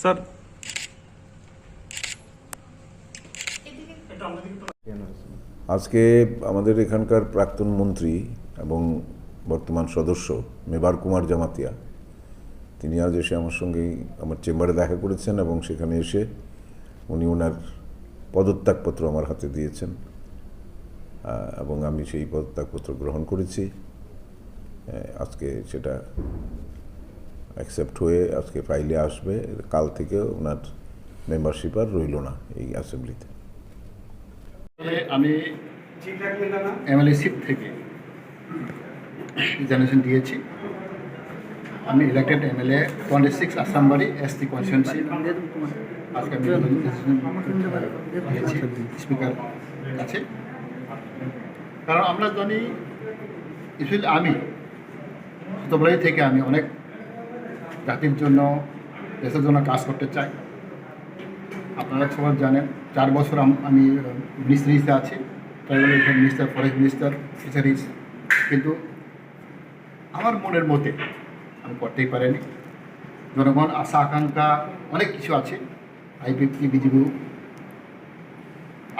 Sir আজকে আমাদের এখানকার প্রাক্তন মন্ত্রী এবং বর্তমান সদস্য মেবার কুমার জামাতিয়া তিনি আজ এসে আমার সঙ্গেই আমার চেম্বারে দেখা করেছেন এবং সেখানে এসে উনি ওনার পদত্যাগপত্র আমার হাতে দিয়েছেন এবং আমি সেই পদত্যাগপত্র গ্রহণ করেছি। আজকে সেটা অ্যাকসেপ্ট হয়ে আজকে ফাইলে আসবে। কাল থেকে ওনার মেম্বারশিপ আর রইল না এই অ্যাসেম্বলিতে। আমি এমএলএ সিট থেকে রিজার্ভেশন দিয়েছি। আমি ইলেক্টেড এমএলএ 26 আসামবাড়ি এসটি কনস্টিটুয়েন্সি। আজকে আমি দিয়েছি স্পিকার কাছে, কারণ আমরা জানি স্পেশালি আমি ছোটবেলায় থেকে আমি অনেক জাতির জন্য দেশের জন্য কাজ করতে চাই। আপনারা সবাই জানেন 4 বছর আমি মিনিস্ট্রিতে আছি, tribal welfare minister, forest minister, fisheries, কিন্তু আমার মনের মতে আমি করতেই পারিনি। জনগণ আশা আকাঙ্ক্ষা অনেক কিছু আছে, আইপিপি বিজেপি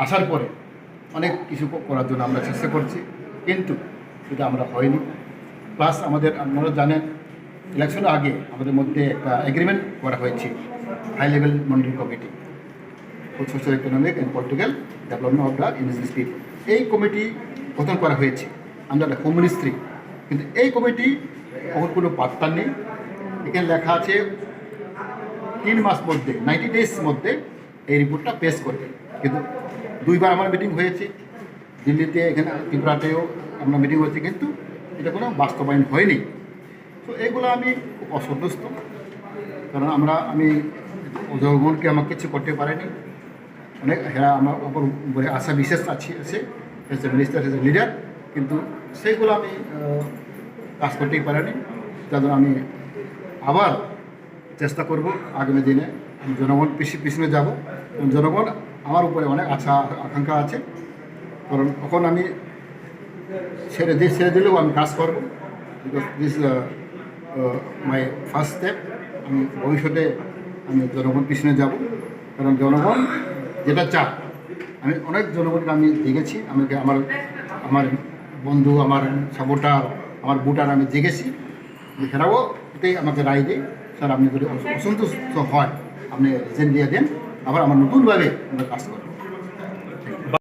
আসার পরে অনেক কিছু করার জন্য আমরা চেষ্টা করছি, কিন্তু সেটা আমরা হয়নি। প্লাস আপনারা জানেন ইলেকশনের আগে আমাদের মধ্যে একটা এগ্রিমেন্ট করা হয়েছে হাই লেভেল মন্ডি committee social economic and political development of the indigenous people. এই কমিটি গঠন করা হয়েছে আন্ডার হোম মিনিস্ট্রি, কিন্তু এই কমিটি কখন কোনো পাত্তা নেই। এখানে লেখা আছে 3 মাস মধ্যে 90 ডেজ মধ্যে এই রিপোর্টটা পেশ করবে, কিন্তু 2বার আমার মিটিং হয়েছে দিল্লিতে, এখানে ত্রিপুরাতেও আমরা মিটিং হয়েছে, কিন্তু এটা কোনো বাস্তবায়ন হয়নি। তো এইগুলো আমি খুব অসন্তুষ্ট, কারণ আমি জনগণকে আমার কিছু করতে পারিনি। অনেক হেরা আমার উপরে আশা বিশ্বাস আছে as a minister, as a leader, কিন্তু সেইগুলো আমি কাজ করতেই পারিনি। যার জন্য আমি আবার চেষ্টা করব আগামী দিনে আমি জনগণ পিছনে যাব। জনগণ আমার উপরে অনেক আশা আকাঙ্ক্ষা আছে, কারণ তখন আমি ছেড়ে দিলেও আমি কাজ করব। Because this my first step. আমি ভবিষ্যতে আমি জনগণ পিছনে যাব, কারণ জনগণ যেটা চায়, আমি অনেক জনগণকে আমি দেখেছি, আমাকে আমার বন্ধু, আমার সাপোর্টার, আমার ভোটার আমি দেখেছি, এছাড়াও এটাই আমাকে রায় দেয়, স্যার আপনি যদি অসন্তুষ্ট হয় আপনি রিজেন দিয়ে দেন, আবার আমার নতুনভাবে আমরা কাজ করব।